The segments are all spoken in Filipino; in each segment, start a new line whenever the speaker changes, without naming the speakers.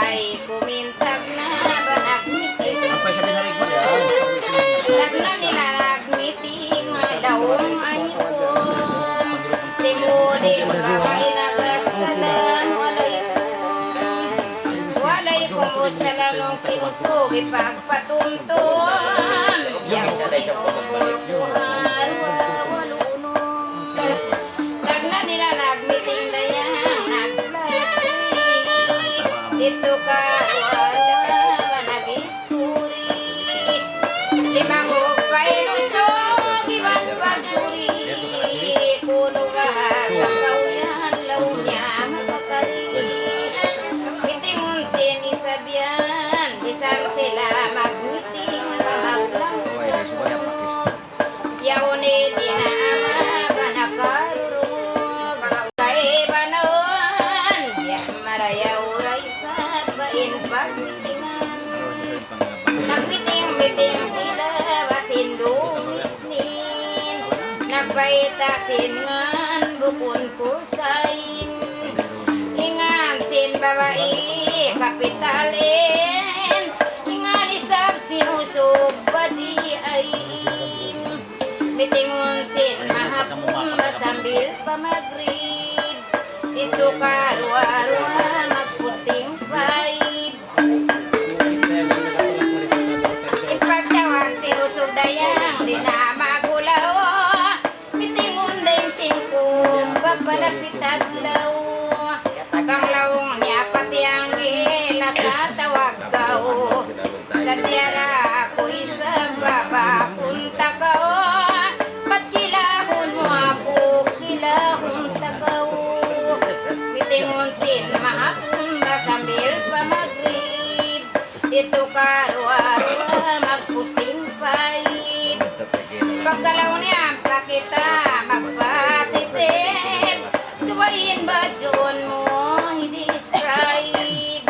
walay kumintag na ba nagmiting.
Apa sabi na rin ko ya?
Lagna nila nagmiting, malawang ay ko. Simudi, babae nagasalan, walay kumusalamong si usog, ipagpatumtuan. Yang pinumulpuhan, walunong. Lagna nila nagmiting dayang nagplastik. Dito ka wala nag-history. Limang upay lusog, ibang pagsuri. Puno ka sa kauyan, law niya makakali. Mitingon sinisabihan, bisan sila magmiting pamaglang. Yaone dinaama panakarurog. Kay banaon, ya marayaw raisat bain pagmitingan. Nagmiting-miting sila basin dumisnin. Nagpaitasin ngan bukun kursain. Ingan sin babae kapitalin. Ingan isab sinusog baji ayin. Mitingon sin mahapon sambil pamagrid. Ito karwa-rwa magpusting paid. Ipagtawag sinusog dayang di na magulaw. Mitingon din singkong papalapit at law. Panglawong niya pati ang gila sa tawag gaw. Sa tiyara ako'y sa baba punta ka. Ba't kilahon mo ako, kilahon tagaw. Mitingon sin mahapon ba sambil pamagrid. Ito karwa-rwa magpusting paid. Pagkalaw niya pakita magpasitin. Suwayin ba dyan mo i-describe.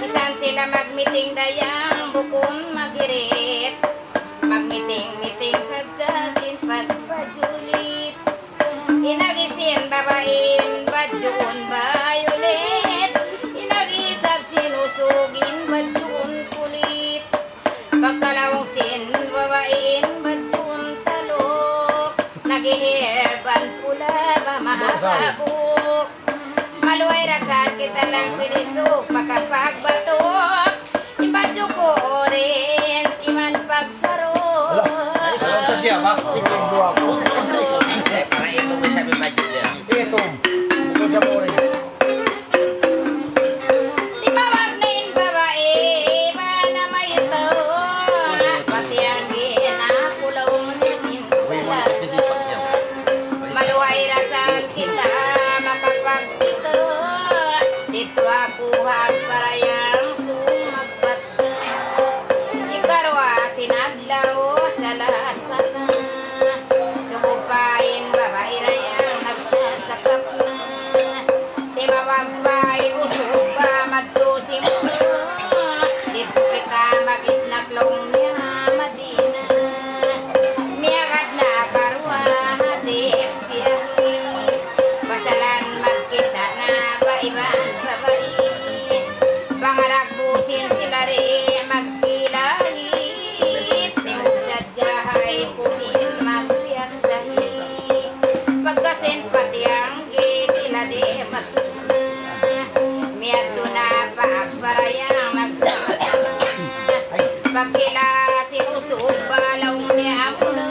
Isan sila magmiting dayang bukon magirit. Magmiting-miting sa jasin pagpajulit. Inagisin babain badyon violet. Inagisab sinusugin badyon kulit. Pagkalawang sin babain badyon talok. Nagiherban pula ba mahabok. Maluay rasal kita lang sinisok makapagbatok. Ibadyo ko orange iman pagsarok.
Ito siya ba?
Ikan dua ko.
Para ito may sabi budget niya.
Ito. Bukod sa orange.
Di mawag na yung babae ba na may ito. Pati ang ginapulaw niya sinsalasa. Maluay rasal kita makapagpito. Dito ako hagparayang sumagpat ka. Ikarwa sinadlaw sa lasana. Subupain babae rayang nagsasakap na. Di mawagpay usog pa magtusim mo. Dito kita mag-isnaklong niya Madina. Miyagad na karwa hatip biyahe. Pasalan magkita na baiban babae. Pangaragbusin sila rin magkilahit. Timog sa jahay kumin magriyak sahi. Pagkasin pati ang sila di matuna. Miyato na paagparayang magsama-sama. Pagkila sinusog balaw niya muna.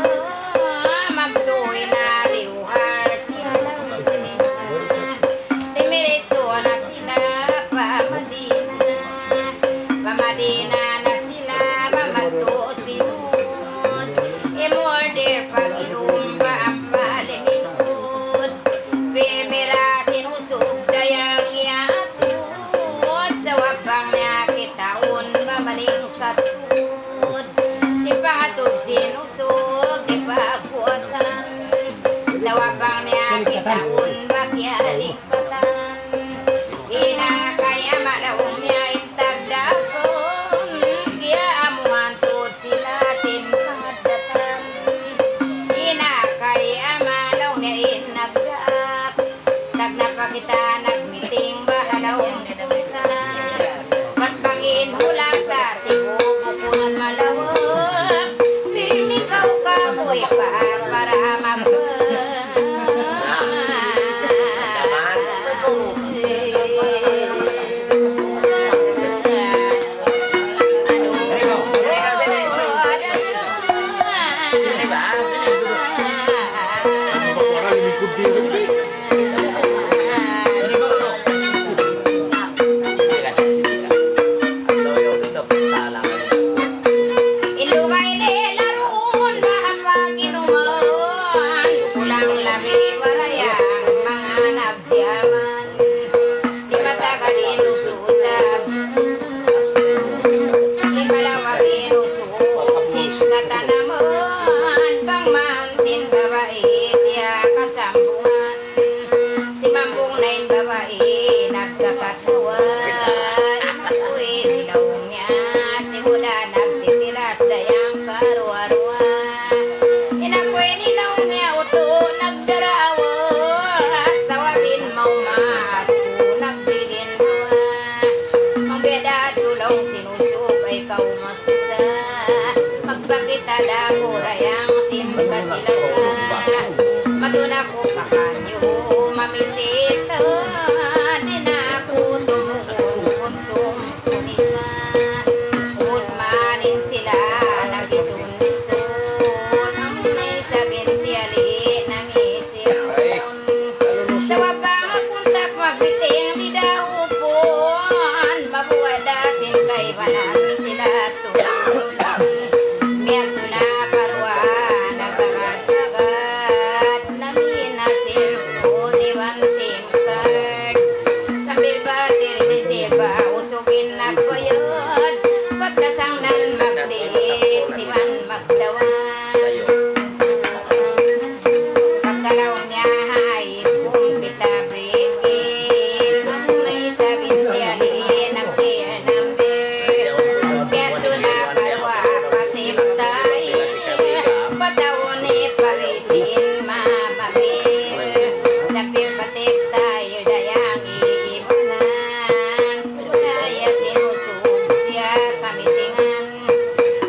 Magtuwi na liuhar siya lang kanina. Dimiritso na sila pamadina. Pamadina na sila mamagtusinod. Imorder pag-iumba ang paliminod. Pimira sinusog dayang iatod. Sa wabang niya kitaon mamaling katod. Si patod sinusog di pagkuasan. Sa wabang niya kitaon makialing patan. Inakaya malawong niya itagdakon. Kaya amuhan tod sila sinpadatan. Inakaya malaw niya inagdak. Tag na pa kita nagmiting bahalawong punta.
ba?
Baka lumikod din.
Hindi ko ano. Sige ka, sige ka. Ang loyo dito, sala ka nila.
Ilugay nilaroon bahag inuman kulang labi warayang mga nagsiyaman di matagalin ususap di malawagin ususin katanaman bang mansin babae siya kasambungan si mambung nain babae nagkakatawa inakuwi nilawang niya si Buda nagtitilas dayang karwa-rwa inakuwi nilawang niya uto nagdarawa sawabin maumas nagbilin hawa ang beda tulong sinusukay kaumasusa magpakita dako rayang sinkasilasan matuna ko kakanyo mamisita din ako tumugon konsum kunisa usmanin sila nagisun-gisun ang may sabin tiyali ng isipon sa wabang kuntak magbiting di daw upon mabuwadasin kay banan sila tulan miyato na parwa nagkagat namin na cellphone iwan SIM card sambil batir di silba usugin na koyod pagdasang nan magdit siwan magdawan pagkalaw niya ay kumpita breaking ang may sabing tiyali nag-clear number Piyato na parwa pa-tips tayo patawon ipalisin mamamir sa pil-pa-tips tayo dayang iibanan sudaya sinusog siya kamitingan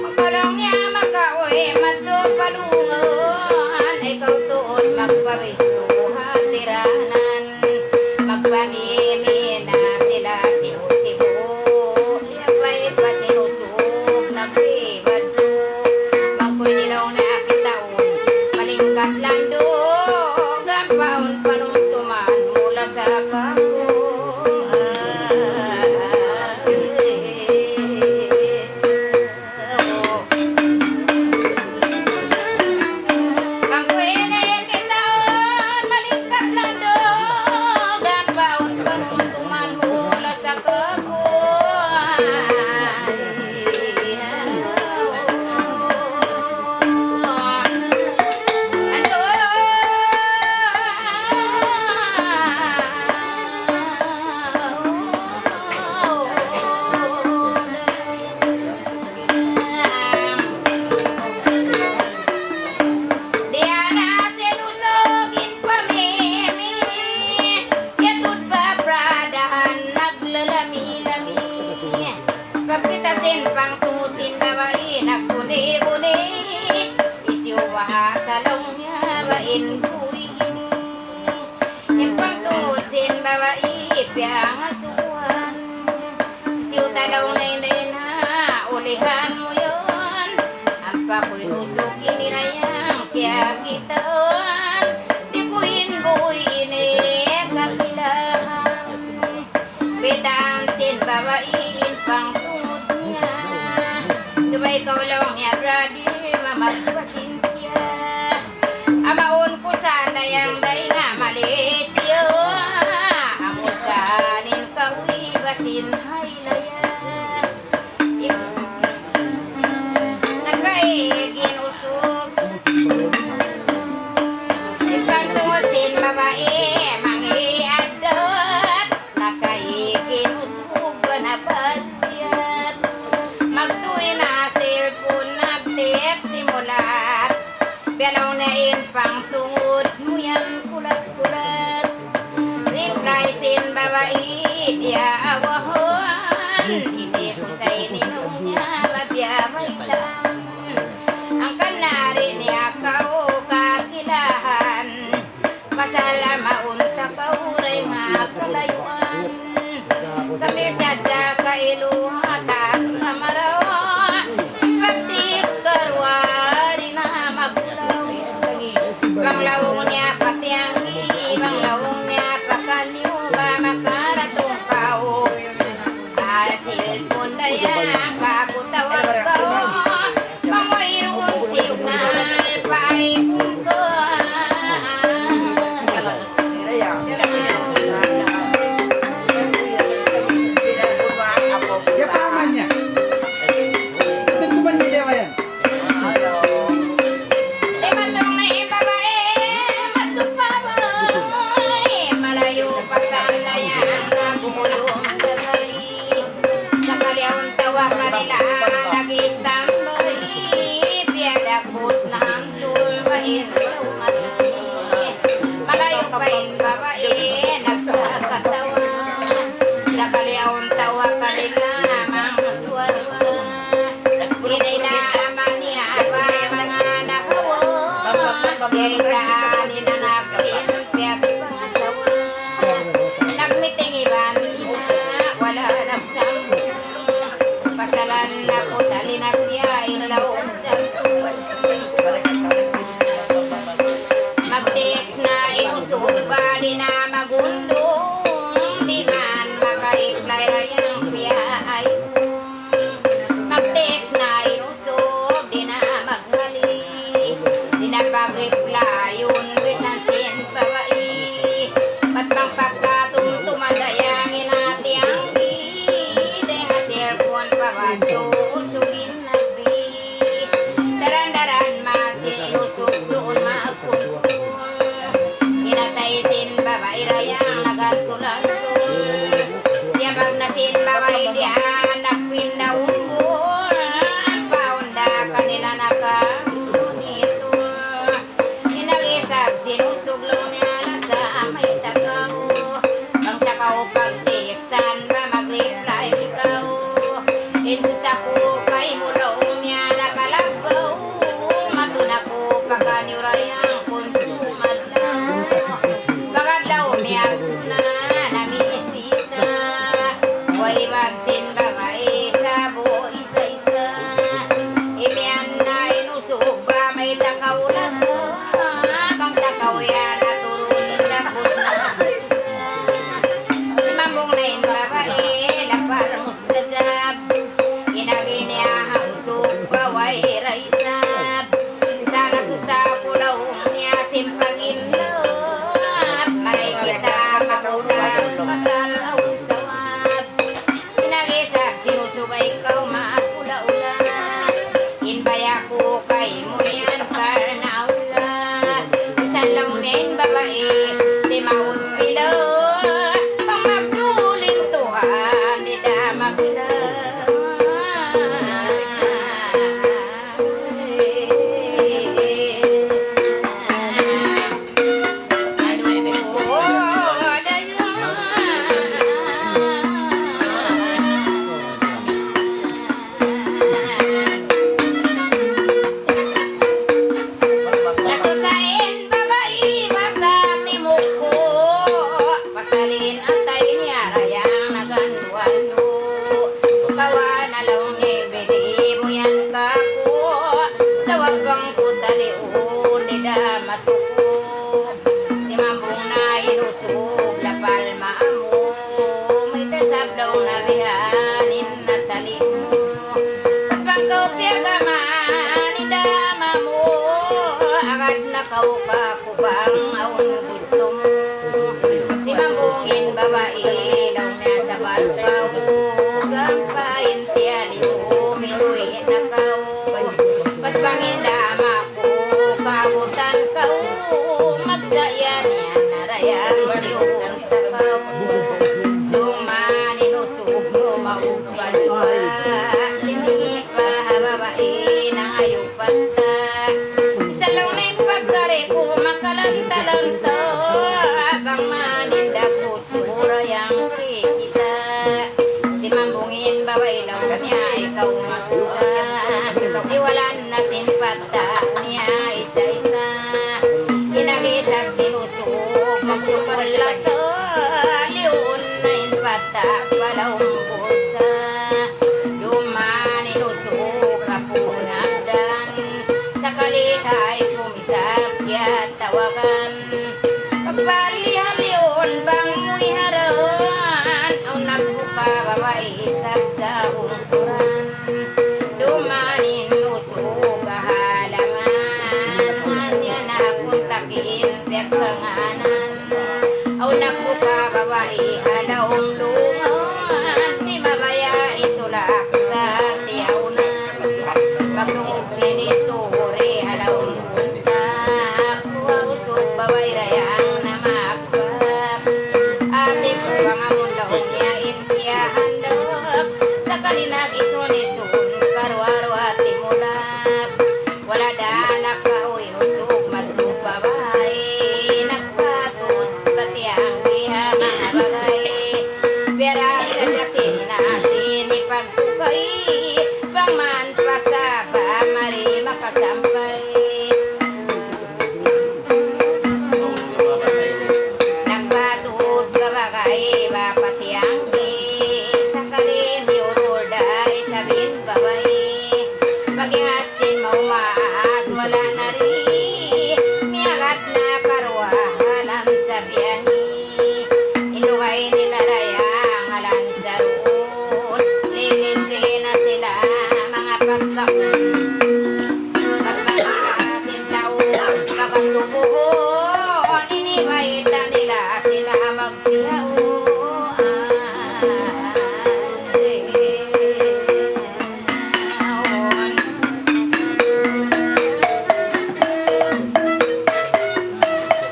pagkalong niya makauwi madto palungan ay kautuon magpawisto hatiranan magpangimi na sila sinusibo liyapay pa sinusog nagbibadso magkoy nilaw na akitaon malingkat landog ang paon panuntuman mula sa kakong Pangkuinin kitaon, malingkat landog ang paon panuntuman mula sa Diana sinusogin pamimi Yatud pa pradahan naglalami-lami Pagkitasin pang tutin babae nagkuni-kuni Isiwa sa law niya bain buwini Yung pang tutin babae piyang asuhan Siutalaw na hindi na ulihan mo yun Ang pako'y nusok inirayang kaya kitaan Di ko'y buuin kapilahan Bitansin babain pang tungod niya Subay kaulong niya brother mamagpasinsya Amaon ko sana yang day nga Malaysia Amusanin kauwi basin haylayan Nagkaigin usog Isang tungod babae mangiadot Nakaigin usog na padsiyat Magtuwi na cellphone nag-text simulat Belaw na pang tungod mo yan kulat-kulat Reply sin babae dia awahon Hindi ko sa ininong niya mabiyabay lang Ang kanari niya kao kakilahan Pasalamaon ta kauray makalayuan Sa mirsyadya kailuha tas kamarawa Pagtiks karwa di na mabuti tapos na ang sulbain lumatin. Malayo pa in babae nagkakatawan. Sa kaliaon tawa kanila mga tuwa-tuwa. Inay na ama niya ba mga nakawa. Kaitaan inanaksin piyag pangasawa. Nagmiting iban ina wala nagsambong. Pasalan na po talina siya ilaw mag-text na iusog ba di na magundong. Di man maka-reply rayang siya ay mag-text na iusog di na maghali. Di na pag-reply yun bisan sin babae. Ba't bang pagkatumtuman dayangin natin ang di nga cellphone pa ba usugin na bi. Daran-daran masin iusog doon magpunto. Inatay sin babae rayang nagansulansul. Siya pag nasin babae diyan nagpinda umbor. Ang paunda kanila nakamunito. Inagisap sinusuglo niya na sa may takaw. Ang takaw pagtiksan ba mag-reply ikaw. Insusako kay mulong niya nakalabaw. Matuna ko pagkanyurayang konsuman lang. Pagkadlaw niya na naminisita. Huwag bansin babae sa buo isa-isa. Imian na inusog ba may takaw lasa. Bang takaw yan naturun tapos na sisa. Si mamong na in babae lapar mustadab. Inagi niya ang usog baway raisab. Sana susapulaw niya simpagin love. Maray kita makutas pasal awon sawab. Inagisag sinusugay ikaw maapula-ula. Inbaya ko kay mo yan karnaula. Bisan launin babae di maud pila. Pang magdulin tuhan di damagla. Nasusain babae basta timok ko. Pasalin atay niya rayang naganduando. Kawa na lang ni bedi mo yan kako. Sa wagang kutaliun ni damasuko. Si mambong na inusog lapal maamo. May tasablaw na bihanin na talimo. Pagpangkaw piyagaman ni dama mo. Agad na kaupa ko bang aun gusto mo. Si mambongin babae daw na sa balkaw. Gampain tiyali mo minuin na kau. Pagpangin dama ko kabutan kau. Magsayan yan na rayan diun takaw. Sumanin usog mo maupad pa. Hindi pa babae na ayaw pata. Isa lang na yung pagkari ko makalanta-lanta. Abang maninda ko sumura yung kikita. Si mambungin babae lang niya ikaw masusa. Di wala na sinpata niya isa-isa. Inagisag sinusog magsukol sa liun na inpata palawang pusa. Dumanin usog kapunagdan. Sa kalihay kumisap kaya tawagan. Pagpalihalion bang mo'y harawan. Ang nagbuka babae isag sa ungsuran. Dumanin usog kahalangan. Anya na kuntakin pagkanganan. Ang nagbuka babae alawang lungan. Di mabaya isulak sa tiyaunan. Pagdungog sinisturi alawang puntak. Usog babae rayang na makbap. Ate ko bang amon laong niya intiyahan lap. Sa kalinag isun-isun karwaro at timulap. Wala danak ka oy usog matupabay. Nagpatod pati ang diha mga bagay. Pera sa kasin na sinipagsukay. Pangman pasaba mari makasampay. Nagpatod ka bagay pati ang di. Sa kalin diuruday sabin babay. Pag-ingat sin maumaas wala na rin. Miyagat na karwahan ang sa biyahe. Iluhay nila rayang halan sa roon. Lilibre na sila mga pagkaon. Pagpapakasin taon, pagkasubuhon. Iniwaita nila sila magtiyaon.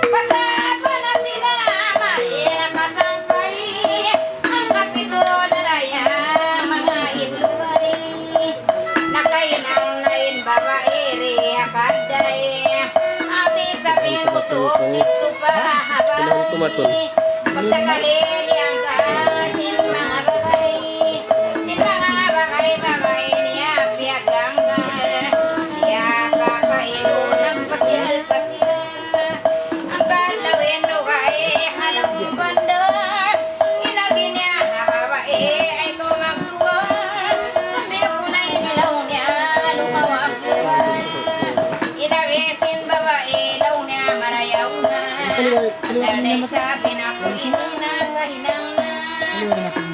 Pasapa na sila, mahirap masangkay. Ang kapitulo na raya, mga ilubay. Nakainang nain babae, riakaday. Ate sabihin usok, dito pa habay. Magsakali ang kasin mga bagay. Sin mga bagay niya piyaganggal. Siya kakailo ng pasyal-pasyal. Ang kalawin lugay halong bandar. Inagin niya hawae ay kumagpuan. Sabi ko na inilaw niya lumawag-luwal. Inagisin babae daw niya marayaw na. Asarday sabi na ko inakahinang na.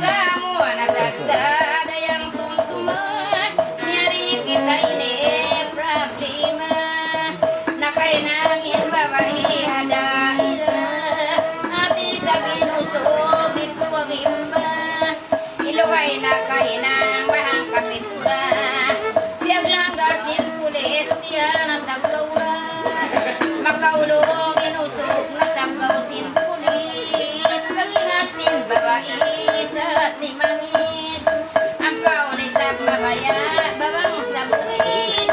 Sa mua na sagdada yung tumtuman. Niyari kita ini problema. Nakainangin babae hadaira. Ati sabihin usog dito ang imba. Iluway na kahinang bahang kapitura. Biyag lang gasin pulis siya na sagdawra. Makaulong inusog na sagdaw sin pulis. Pag-ingat sin babae sa timangis. Ang paunay sa babaya babang sa bugis.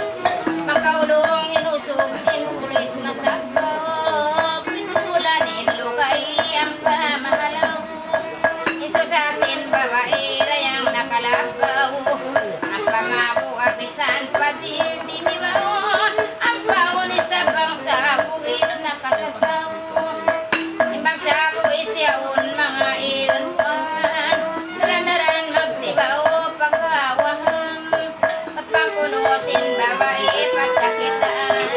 Makaulong inusog sin pulis na sagdaw. Pitulanin lukay ang pamahalaw. Isusasin babae rayang nakalabaw. Ang pamabo abisan pajil di mibaw. Ang paunay sa bangsa bugis na kasasaw. Simbang sa bugis yaon mga iluan. Naran magtibaw pagkawahan. At pangkunusin babae pagkakitaan.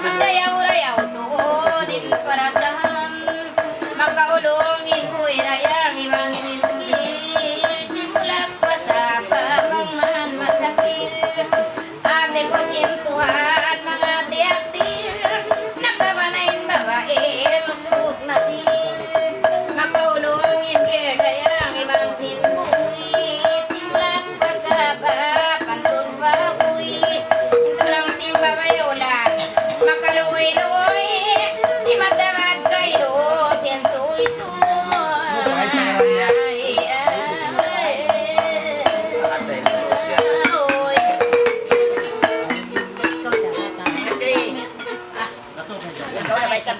Magdayaw-rayaw tuodin parasahan. Makaulongin ko'y rayang ibang sinunggil. Di mulak pa sa babang man matapil. Ate ko simtuhan mga tiyak-til. Nakabanayin babae masuk na sil. Makaulongin kay rayang ibang sinbuit. Di mulak pa sa babantun pa ako'y. Ito lang simbabayolan. Makaluwi-luwi. Di matagad kayo sinsuy-suy.
Nakatay na po siya.
Ikaw sa kata.
Ikaw na may isang